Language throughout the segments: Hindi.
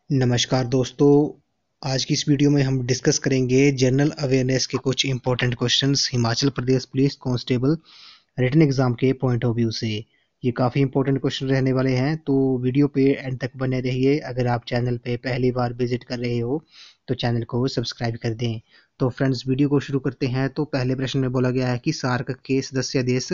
नमस्कार दोस्तों। आज की इस वीडियो में हम डिस्कस करेंगे जनरल अवेयरनेस के कुछ important questions Himachal Pradesh police constable written exam के पॉइंट ऑफ व्यू से। ये काफ़ी इंपॉर्टेंट क्वेश्चन रहने वाले हैं, तो वीडियो पे एंड तक बने रहिए। अगर आप चैनल पे पहली बार विजिट कर रहे हो तो चैनल को सब्सक्राइब कर दें। तो फ्रेंड्स, वीडियो को शुरू करते हैं। तो पहले प्रश्न में बोला गया है कि सार्क के सदस्य देश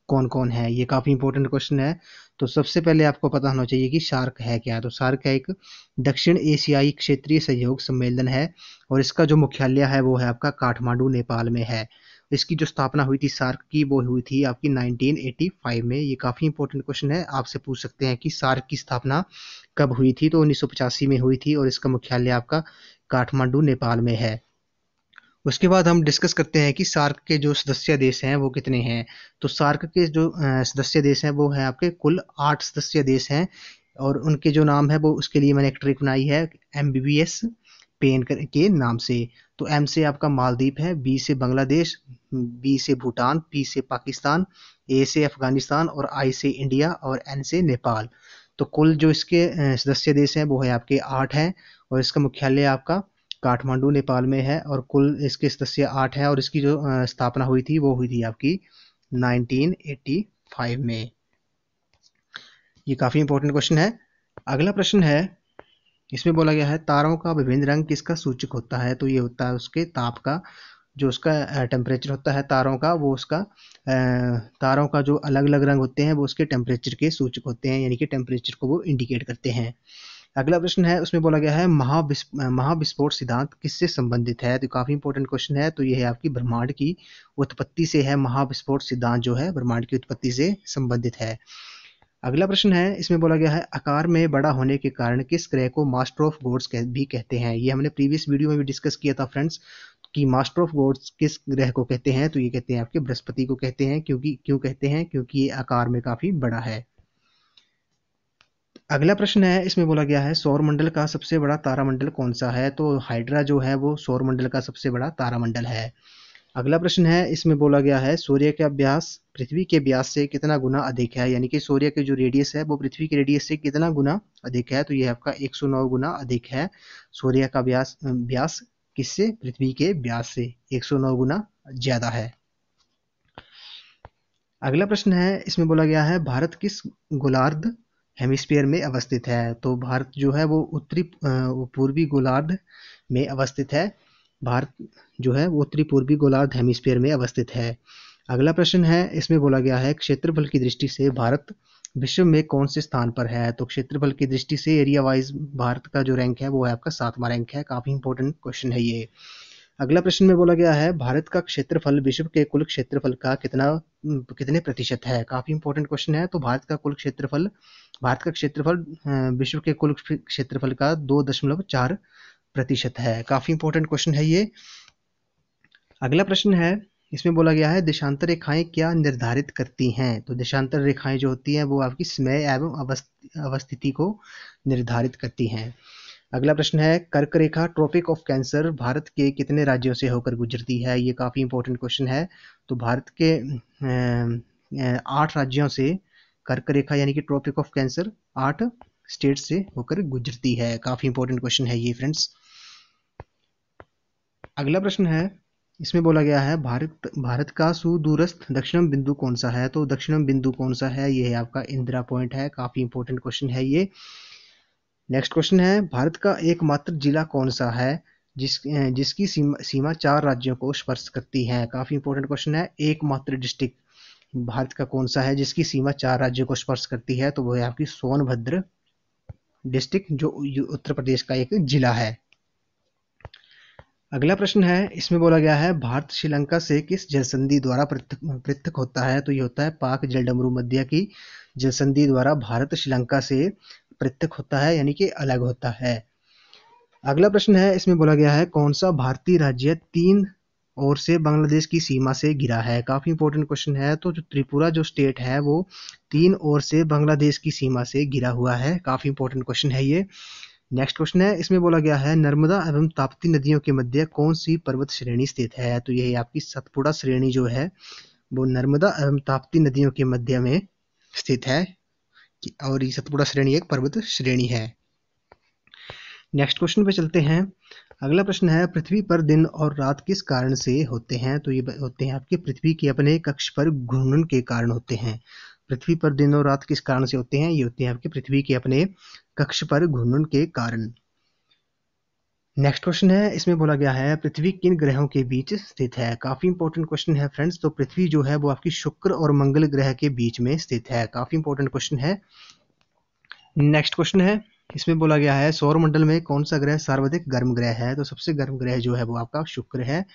कौन कौन है। ये काफ़ी इंपॉर्टेंट क्वेश्चन है। तो सबसे पहले आपको पता होना चाहिए कि सार्क है क्या। तो सार्क है एक दक्षिण एशियाई क्षेत्रीय सहयोग सम्मेलन है, और इसका जो मुख्यालय है वो है आपका काठमांडू नेपाल में है। इसकी जो स्थापना हुई थी सार्क की, वो हुई थी आपकी 1985 में। ये काफ़ी इंपॉर्टेंट क्वेश्चन है, आपसे पूछ सकते हैं कि सार्क की स्थापना कब हुई थी। तो 1985 में हुई थी, और इसका मुख्यालय आपका काठमांडू नेपाल में है। उसके बाद हम डिस्कस करते हैं कि सार्क के जो सदस्य देश हैं वो कितने हैं। तो सार्क के जो सदस्य देश हैं वो हैं आपके कुल 8 सदस्य देश हैं, और उनके जो नाम है वो उसके लिए मैंने एक ट्रिक बनाई है MBBS पेन के नाम से। तो M से आपका मालदीव है, B से बांग्लादेश, B से भूटान, P से पाकिस्तान, A से अफगानिस्तान, और I से इंडिया, और N से नेपाल। तो कुल जो इसके सदस्य देश हैं वो है आपके 8 हैं, और इसका मुख्यालय आपका काठमांडू नेपाल में है, और कुल इसके सदस्य 8 हैं, और इसकी जो स्थापना हुई थी वो हुई थी आपकी 1985 में। ये काफ़ी इंपॉर्टेंट क्वेश्चन है। अगला प्रश्न है, इसमें बोला गया है तारों का विभिन्न रंग किसका सूचक होता है। तो ये होता है उसके ताप का। जो उसका टेम्परेचर होता है तारों का, वो उसका तारों का जो अलग अलग रंग होते हैं वो उसके टेम्परेचर के सूचक होते हैं, यानी कि टेम्परेचर को वो इंडिकेट करते हैं। अगला प्रश्न है, उसमें बोला गया है महाविस्फोट सिद्धांत किससे संबंधित है। तो काफी इंपॉर्टेंट क्वेश्चन है। तो ये है आपकी ब्रह्मांड की उत्पत्ति से है। महाविस्फोट सिद्धांत जो है ब्रह्मांड की उत्पत्ति से संबंधित है। अगला प्रश्न है, इसमें बोला गया है आकार में बड़ा होने के कारण किस ग्रह को मास्टर ऑफ गॉड्स भी कहते हैं। ये हमने प्रीवियस वीडियो में भी डिस्कस किया था फ्रेंड्स, कि मास्टर ऑफ गॉड्स किस ग्रह को कहते हैं। तो ये कहते हैं आपके बृहस्पति को कहते हैं। क्यों कहते हैं? क्योंकि ये आकार में काफी बड़ा है। अगला प्रश्न है, इसमें बोला गया है सौरमंडल का सबसे बड़ा तारामंडल कौन सा है। तो हाइड्रा जो है वो सौरमंडल का सबसे बड़ा तारामंडल है। अगला प्रश्न है, इसमें बोला गया है सूर्य का व्यास पृथ्वी के व्यास से कितना गुना अधिक है, यानी कि सूर्य के जो रेडियस है वो पृथ्वी के रेडियस से कितना गुना अधिक है। तो ये आपका 109 गुना अधिक है। सूर्य का व्यास व्यास किससे? पृथ्वी के व्यास से 109 गुना ज्यादा है। अगला प्रश्न है, इसमें बोला गया है भारत किस गोलार्ध हेमिस्फीयर में अवस्थित है। तो भारत जो है वो वो पूर्वी गोलार्ध में अवस्थित है। भारत जो है वो उत्तरी पूर्वी गोलार्ध हेमिस्फीयर में अवस्थित है। अगला प्रश्न है, इसमें बोला गया है क्षेत्रफल की दृष्टि से भारत विश्व में कौन से स्थान पर है। तो क्षेत्रफल की दृष्टि से एरिया वाइज भारत का जो रैंक है वो है आपका 7वां रैंक है। काफी इंपॉर्टेंट क्वेश्चन है ये। अगला प्रश्न में बोला गया है भारत का क्षेत्रफल विश्व के कुल क्षेत्रफल का कितने प्रतिशत है। काफी इंपॉर्टेंट क्वेश्चन है। तो भारत का क्षेत्रफल विश्व के कुल क्षेत्रफल का 2.4% है। काफी इंपॉर्टेंट क्वेश्चन है ये। अगला प्रश्न है, इसमें बोला गया है देशांतर रेखाएं क्या निर्धारित करती हैं। तो देशांतर रेखाएं जो होती हैं वो आपकी समय एवं अवस्थिति को निर्धारित करती हैं। अगला प्रश्न है, कर्क रेखा ट्रॉपिक ऑफ कैंसर भारत के कितने राज्यों से होकर गुजरती है। ये काफ़ी इंपॉर्टेंट क्वेश्चन है। तो भारत के 8 राज्यों से कर्क रेखा यानी कि ट्रॉपिक ऑफ कैंसर 8 स्टेट से होकर गुजरती है। काफ़ी इंपॉर्टेंट क्वेश्चन है ये फ्रेंड्स। अगला प्रश्न है, इसमें बोला गया है भारत का सुदूरस्थ दक्षिणम बिंदु कौन सा है। तो दक्षिणम बिंदु कौन सा है? ये है आपका इंदिरा पॉइंट है। काफ़ी इंपॉर्टेंट क्वेश्चन है ये। नेक्स्ट क्वेश्चन है, भारत का एकमात्र जिला कौन सा है जिसकी सीमा 4 राज्यों को स्पर्श करती है। काफी इंपॉर्टेंट क्वेश्चन है। एकमात्र डिस्ट्रिक्ट भारत का कौन सा है जिसकी सीमा 4 राज्यों को स्पर्श करती है। तो वो है आपकी सोनभद्र डिस्ट्रिक्ट, जो उत्तर प्रदेश का एक जिला है। अगला प्रश्न है, इसमें बोला गया है भारत श्रीलंका से किस जलसंधि द्वारा पृथक होता है। तो ये होता है पाक जलडमरू मध्य की जलसंधि द्वारा भारत श्रीलंका से पृथक होता है, यानी कि अलग होता है। अगला प्रश्न है, इसमें बोला गया है कौन सा भारतीय राज्य 3 ओर से बांग्लादेश की सीमा से घिरा है। काफी इंपॉर्टेंट क्वेश्चन है। तो जो त्रिपुरा जो स्टेट है वो 3 ओर से बांग्लादेश की सीमा से घिरा हुआ है। काफी इंपॉर्टेंट क्वेश्चन है ये। नेक्स्ट क्वेश्चन है, इसमें बोला गया है नर्मदा एवं ताप्ती नदियों के मध्य कौन सी पर्वत श्रेणी स्थित है। तो यही आपकी सतपुड़ा श्रेणी जो है वो नर्मदा एवं ताप्ती नदियों के मध्य में स्थित है, और ये सतपुड़ा श्रेणी एक पर्वत श्रेणी है। नेक्स्ट क्वेश्चन पे चलते हैं। अगला प्रश्न है, पृथ्वी पर दिन और रात किस कारण से होते हैं? तो ये होते हैं आपके पृथ्वी के अपने कक्ष पर घूर्णन के कारण होते हैं। पृथ्वी पर दिन और रात किस कारण से होते हैं? ये होते हैं आपके पृथ्वी के अपने कक्ष पर घूर्णन के कारण। नेक्स्ट क्वेश्चन है, इसमें बोला गया है पृथ्वी किन ग्रहों के बीच स्थित है? काफी इंपॉर्टेंट क्वेश्चन है फ्रेंड्स। तो पृथ्वी जो है वो आपकी शुक्र और मंगल ग्रह के बीच में स्थित है। काफी इंपॉर्टेंट क्वेश्चन है। नेक्स्ट क्वेश्चन है, इसमें बोला गया है सौर मंडल में कौन सा ग्रह सर्वाधिक गर्म ग्रह है? तो सबसे गर्म ग्रह जो है वो आपका शुक्र है।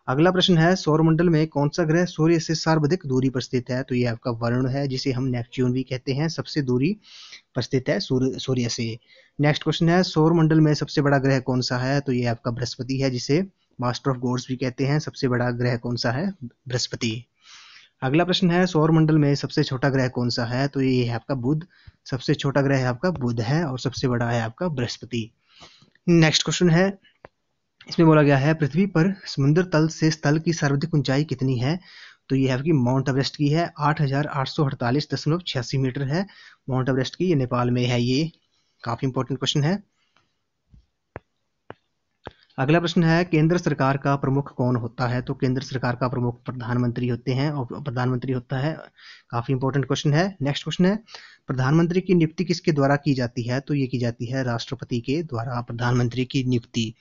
अगला प्रश्न है, सौर मंडल में कौन सा ग्रह सूर्य से सर्वाधिक दूरी पर स्थित है? तो ये आपका वरुण है, जिसे हम नेपच्यून भी कहते हैं। सबसे दूरी पर स्थित है सूर्य से। नेक्स्ट क्वेश्चन है, सौर मंडल में सबसे बड़ा ग्रह कौन सा है? तो ये आपका बृहस्पति है, जिसे मास्टर ऑफ गॉड्स भी कहते हैं। सबसे बड़ा ग्रह कौन सा है? बृहस्पति। अगला प्रश्न है, सौर मंडल में सबसे छोटा ग्रह कौन सा है? तो ये है आपका बुध। सबसे छोटा ग्रह है आपका बुध है और सबसे बड़ा है आपका बृहस्पति। नेक्स्ट क्वेश्चन है, इसमें बोला गया है पृथ्वी पर समुद्र तल से स्थल की सर्वाधिक ऊंचाई कितनी है? तो ये है आपकी माउंट एवरेस्ट की है। 8,848.86 मीटर है माउंट एवरेस्ट की। ये नेपाल में है। ये काफी इंपॉर्टेंट क्वेश्चन है। अगला प्रश्न है, केंद्र सरकार का प्रमुख कौन होता है? तो केंद्र सरकार का प्रमुख प्रधानमंत्री होते हैं और प्रधानमंत्री होता है। काफी इंपॉर्टेंट क्वेश्चन है। नेक्स्ट क्वेश्चन है, प्रधानमंत्री की नियुक्ति किसके द्वारा की जाती है? तो ये की जाती है राष्ट्रपति के द्वारा प्रधानमंत्री की नियुक्ति।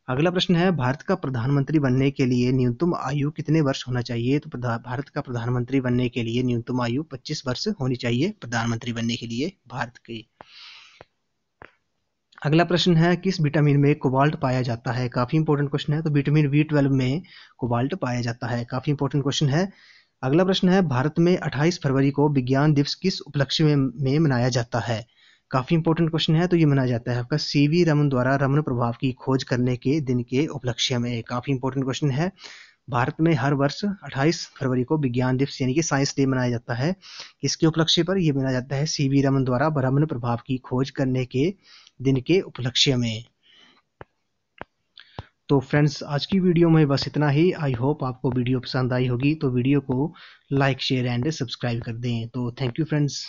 अगला प्रश्न है, भारत का प्रधानमंत्री बनने के लिए न्यूनतम आयु कितने वर्ष होना चाहिए? तो भारत का प्रधानमंत्री बनने के लिए न्यूनतम आयु 25 वर्ष होनी चाहिए प्रधानमंत्री बनने के लिए भारत की। अगला प्रश्न है, किस विटामिन में कोबाल्ट पाया जाता है? काफी इंपॉर्टेंट क्वेश्चन है। तो विटामिन B12 में कोबाल्ट पाया जाता है। काफी इंपॉर्टेंट क्वेश्चन है। अगला प्रश्न है, भारत में 28 फरवरी को विज्ञान दिवस किस उपलक्ष्य में मनाया जाता है? काफी इंपॉर्टेंट क्वेश्चन है। तो ये मनाया जाता है आपका CV रमन द्वारा रमन प्रभाव की खोज करने के दिन के उपलक्ष्य में। काफी इंपॉर्टेंट क्वेश्चन है। भारत में हर वर्ष 28 फरवरी को विज्ञान दिवस यानी कि साइंस डे मनाया जाता है। किसके उपलक्ष्य पर? ये मनाया जाता है CV रमन द्वारा रमन प्रभाव की खोज करने के दिन के उपलक्ष्य में। तो फ्रेंड्स, आज की वीडियो में बस इतना ही। आई होप आपको वीडियो पसंद आई होगी। तो वीडियो को लाइक शेयर एंड सब्सक्राइब कर दें। तो थैंक यू फ्रेंड्स।